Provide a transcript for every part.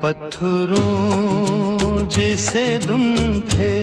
पत्थरों जैसे तुम थे,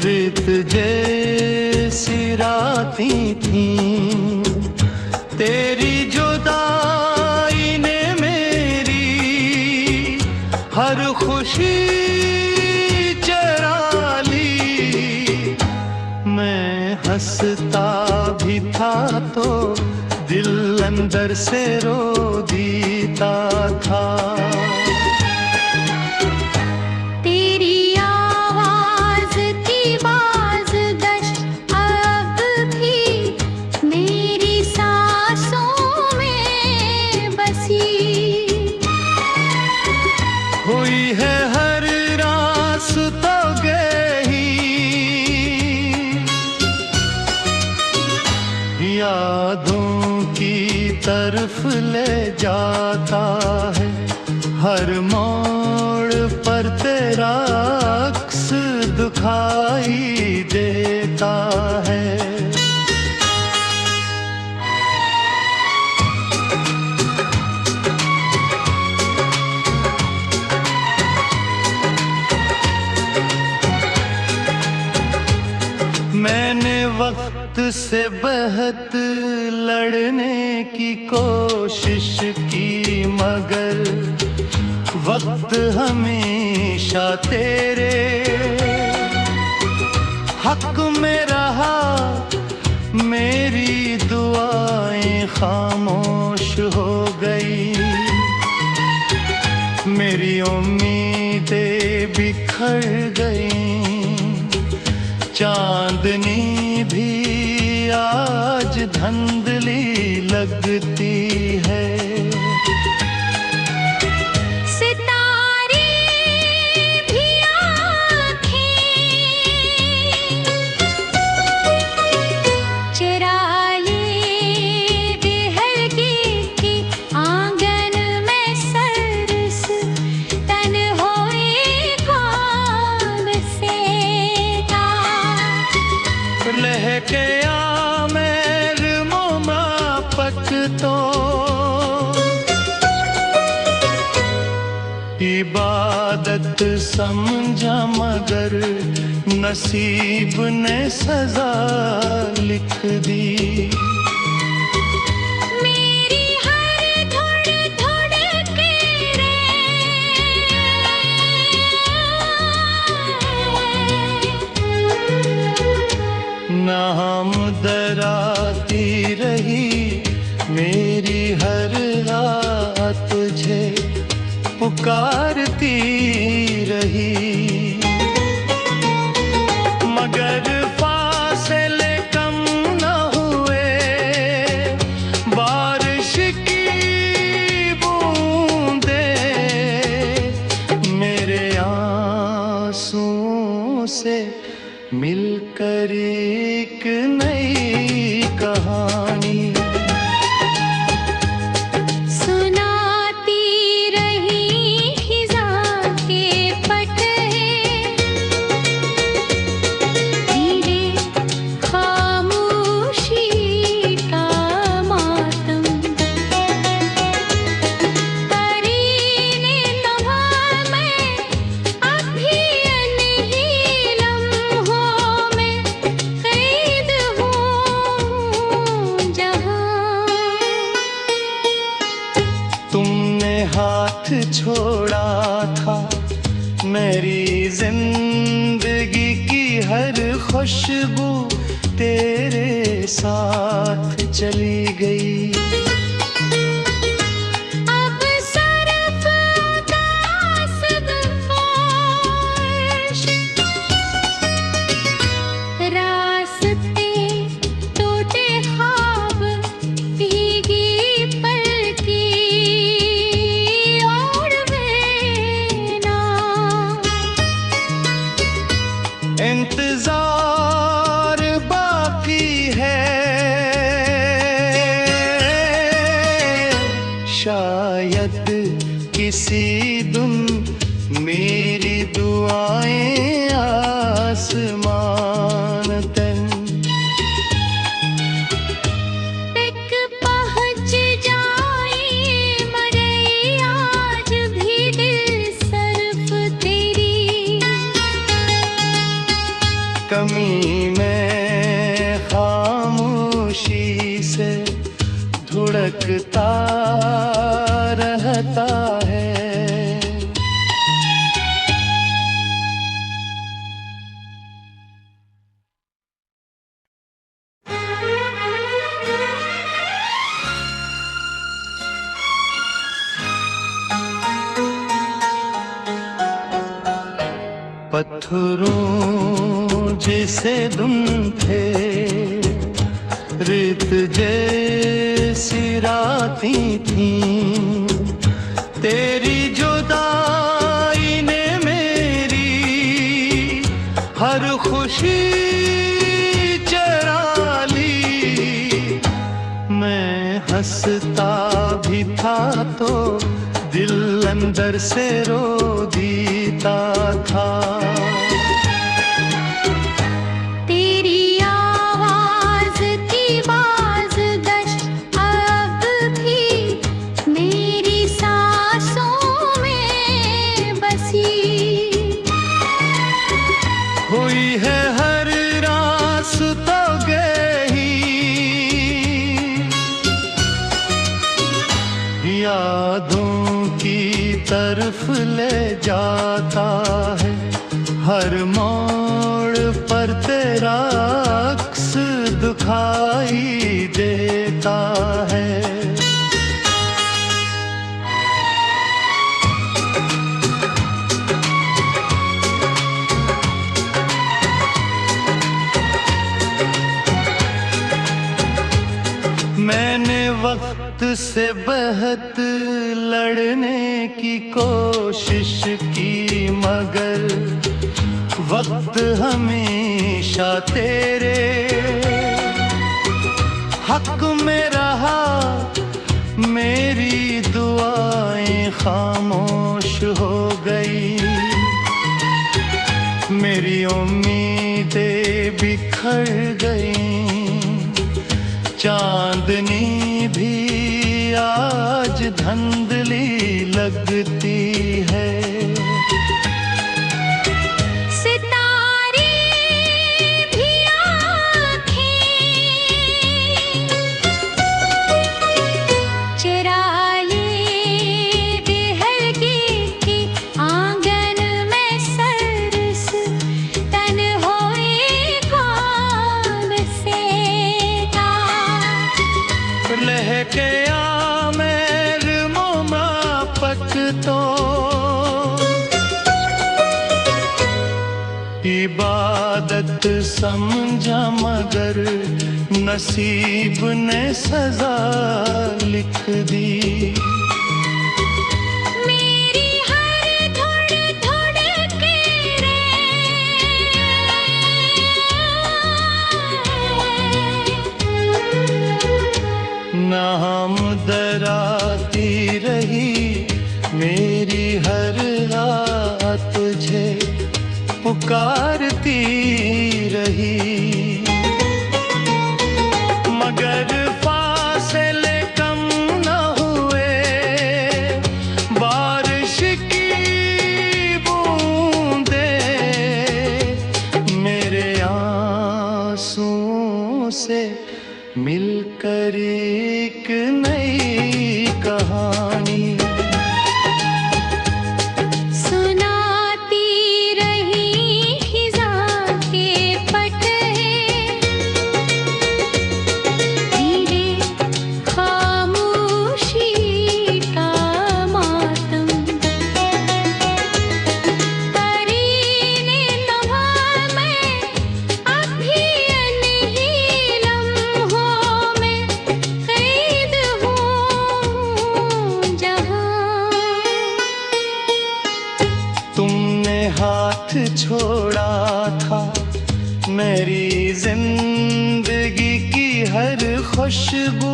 रेत जैसी रातें थीं, तेरी जुदाई ने मेरी हर खुशी चरा ली। मैं हंसता भी था तो दिल अंदर से रो देता था। तेरी आवाज की बाज़गश अब भी मेरी सांसों में बसी हुई है हर रास्ता गही, यादों की तरफ ले जाता है। हर मोड़ पर तेरा अक्स दिखाई देता है। मैंने वक्त से बहुत लड़ने की कोशिश की, मगर वक्त हमेशा तेरे हक में रहा। मेरी दुआएं खामोश हो गई, मेरी उम्मीदें बिखर गई। चांदनी भी आज धुंधली लगती है। सितारे भी आँखें चुरा ले हल्के के आंगन में सरस तन्हाई कौन सेता। लहके आ मेरे मोमा पकतो, इबादत समझा मगर नसीब ने सजा लिख दी। मेरी हर धुड़ धुड़ के नाम दराती रही मेरी हर रात, तुझे पुकारती रही। मगर फासले कम न हुए, बारिश की बूंदें मेरे आंसुओं से मिलकर एक नई कहानी सुनाती रही। खिज़ां के पटहे धीरे खामोशी का मातम, करीने लम्हा में अब भी अनही लम्हों में कैद हूँ जहाँ। तुमने हाथ छोड़ा था, मेरी जिंदगी की हर खुशबू तेरे साथ चली गई। अब सरफ उदास फर्श, रास्ते टूटे ख्वाब भीगी पलकी और बेना। इंतजार बाकी है, शायद किसी दिन मेरी दुआएं आसमान तक तक पहुँच जाए, मगर आज भी कमी में खामोशी से धुड़कता रहता है। पत्थरों जैसे तुम थे, रेत जैसी रातें थीं, तेरी जुदाई ने मेरी हर खुशी चरा ली। मैं हंसता भी था तो दिल अंदर से रो देता था। तेरी आवाज की बाज़गश अब भी मेरी सांसों में बसी हुई है हर रास्ता गई, यादों की तरफ ले जाता है। हर मोड़ पर तेरा अक्स दिखाई देता है। मैंने वक्त से बहुत लड़ने की कोशिश की, मगर वक्त हमेशा तेरे हक में रहा। मेरी दुआएं खामोश हो गई, मेरी उम्मीदें बिखर गई। चांदनी भी आज धुंधली लगती है। सितारे भी आँखें चुरा ले हल्की के आंगन में सरस तन्हाई कौन सेता। लहके आ मेरे मोमापक तो इबादत समझा, मगर नसीब ने सजा लिख दी। मेरी हर धुड़ धुड़ के नाम दराती रही मेरी हर रात, तुझे पुकारती रही। मगर फासले कम न हुए, बारिश की बूंदे मेरे आंसुओं से मिलकर एक नई कहानी सुनाती रही खिज़ां के पटहे। धीरे खामोशी का मातम करीने लम्हा में अभी अनही लम्हों में कैद हूँ जहाँ। तुमने हाथ छोड़ा था, मेरी जिंदगी की हर खुशबू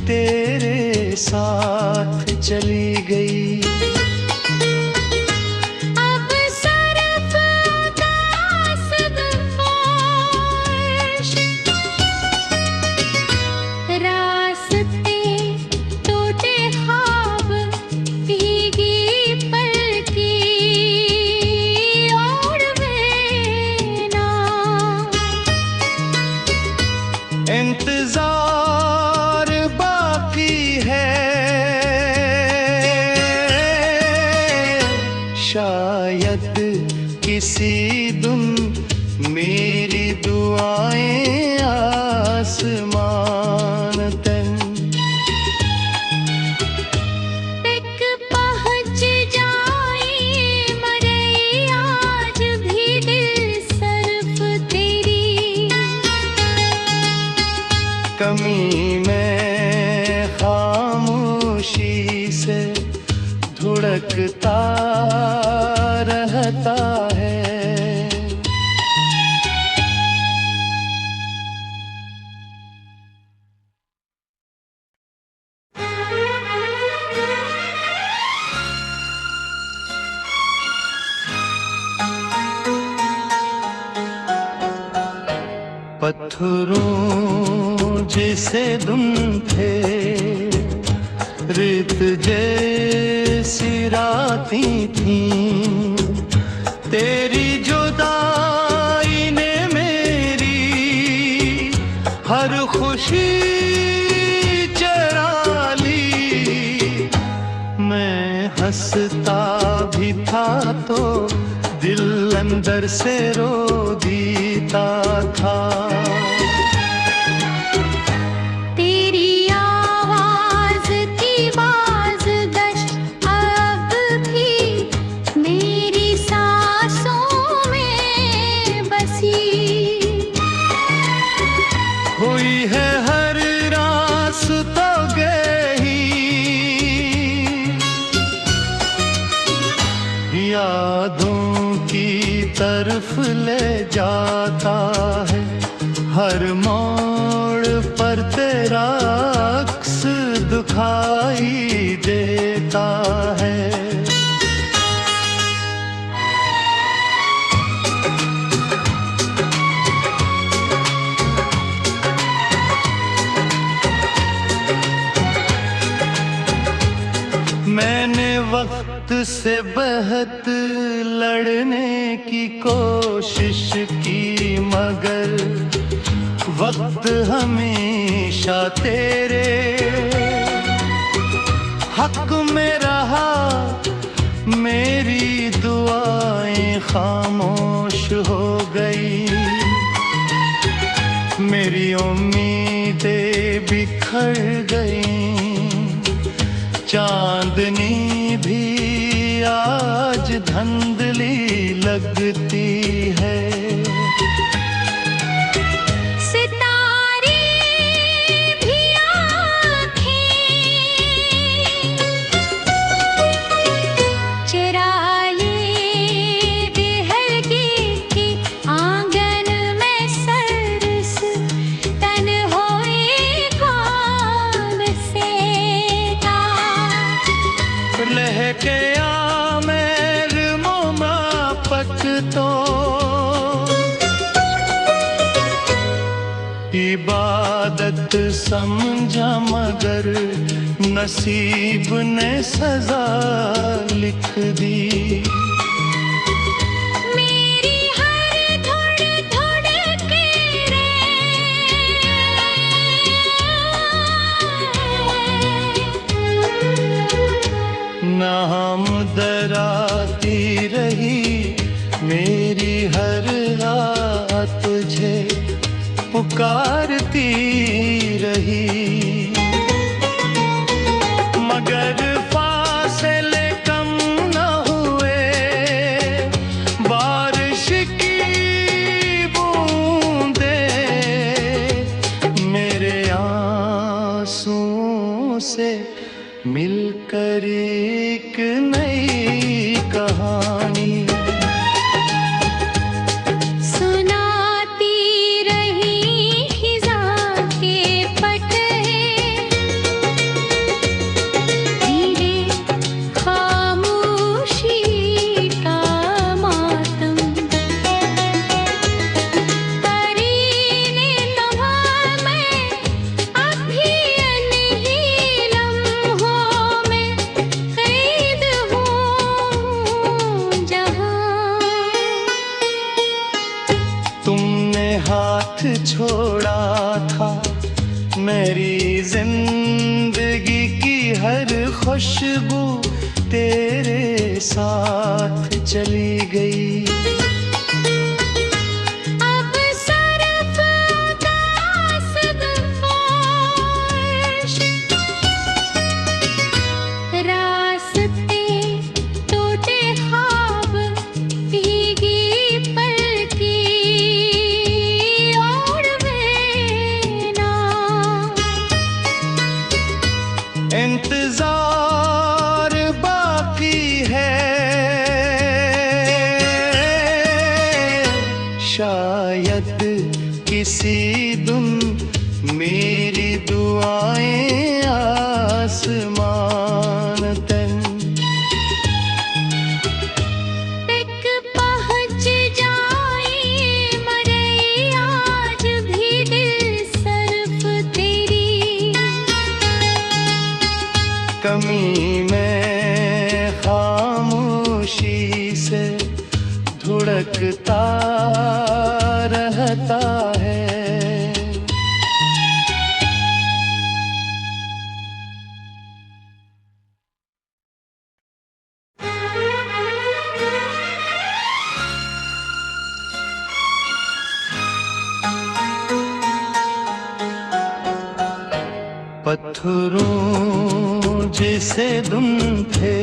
तेरे साथ चली गई। अब सरफ उदास फर्श, रास्ते टूटे ख्वाब भीगी पलकी और बेना। मेरी दुआएं आसमान तन। तक पहुँच जाए मरे आज भी दिल सरफ तेरी। कमी में खामोशी से धुड़कता रहता है। पत्थरों जैसे तुम थे, रेत जैसी रातें थीं, तेरी जुदाई ने मेरी हर खुशी चरा ली। मैं हंसता भी था तो दिल अंदर से रो देता था। तेरी आवाज की बाज़गश्त अब भी मेरी सांसों में बसी। हुई है हर रास्ता गही, यादों की तरफ ले जाता है। हर मोड़ पर तेरा अक्स दिखाई देता है। मैंने वक्त से बहुत लड़ने की कोशिश की, मगर वक्त हमेशा तेरे हक में रहा। मेरी दुआएं खामोश हो गई, मेरी उम्मीदें बिखर गई। चांदनी भी आज धुंधली लगती है। सितारे भी आँखें चुरा ले हल्के के आंगन में सरस तन्हाई कौन सेता। लहके आ मेरे मोमा पकतो, इबादत समझा मगर नसीब ने सजा लिख दी। मेरी हर धुड़ धुड़ के रे नाम दराती रही, मेरी हर रात तुझे पुकारती रही। मगर फासले कम न हुए, बारिश की बूंदें मेरे आंसुओं से मिलकर एक नई कहानी सुनाती रही। खिज़ां के पट धीरे खामोशी का मातम। करीने लम्हा में अब भी अनही लम्हों में कैद हूँ जहाँ। तुमने हाथ छोड़ा था, मेरी जिंदगी की हर खुशबू तेरे साथ चली गई। शायद किसी दिन मेरी दुआएं आसमान तन तक पहुँच जाए मरे आज भी दिल सरफ तेरी कमी में खामोशी से धुड़कता रहता है। पत्थरों जैसे तुम थे,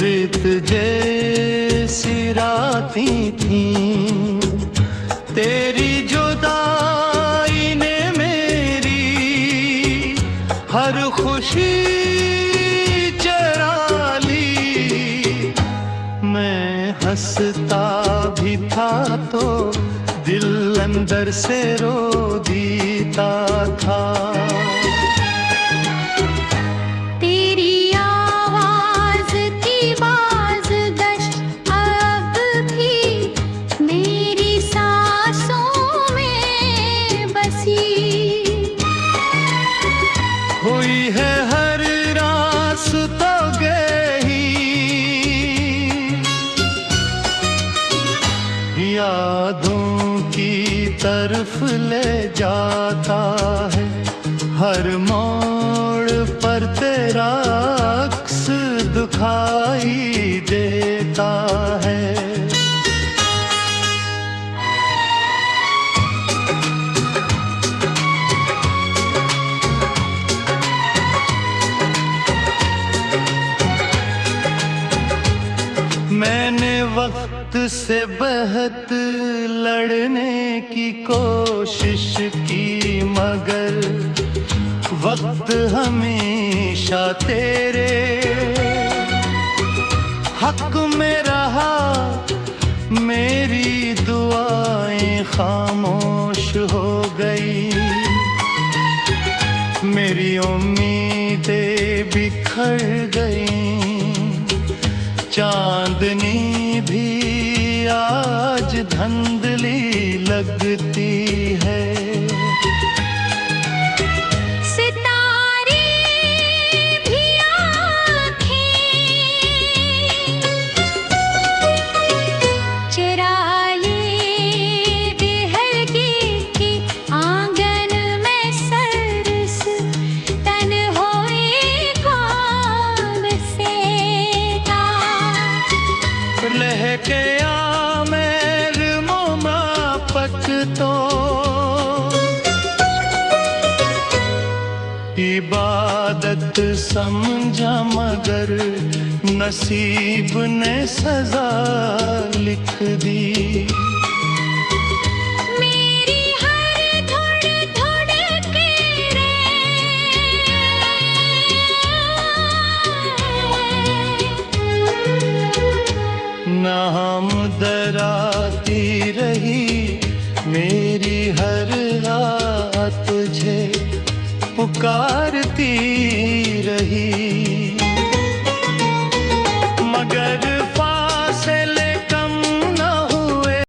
रेत जैसी रातें थीं, तेरी जुदाई ने मेरी हर खुशी चरा ली। मैं हंसता भी था तो दिल अंदर से रो देता था। तेरी आवाज की बाज़गश अब भी मेरी सांसों में बसी हुई है हर रास्ता गई, यादों की तरफ ले जाता है। हर मोड़ पर तेरा अक्स दिखाई देता है। मैंने वक्त से बहुत लड़ने की कोशिश की, मगर वक्त हमेशा तेरे हक में रहा। मेरी दुआएं खामोश हो गई, मेरी उम्मीदें बिखर गई। चांदनी भी आज धुंधली लगती है। सितारे भी आँखें चुराए बेहरगी के आंगन में सरस तन्हाई कौन सेता। लहके आमेर मोमापक तो इबादत समझा, मगर नसीब ने सजा लिख दी। मेरी हर धुड़ धुड़ के नाम दराती रही मेरी हर रात तुझे पुकारती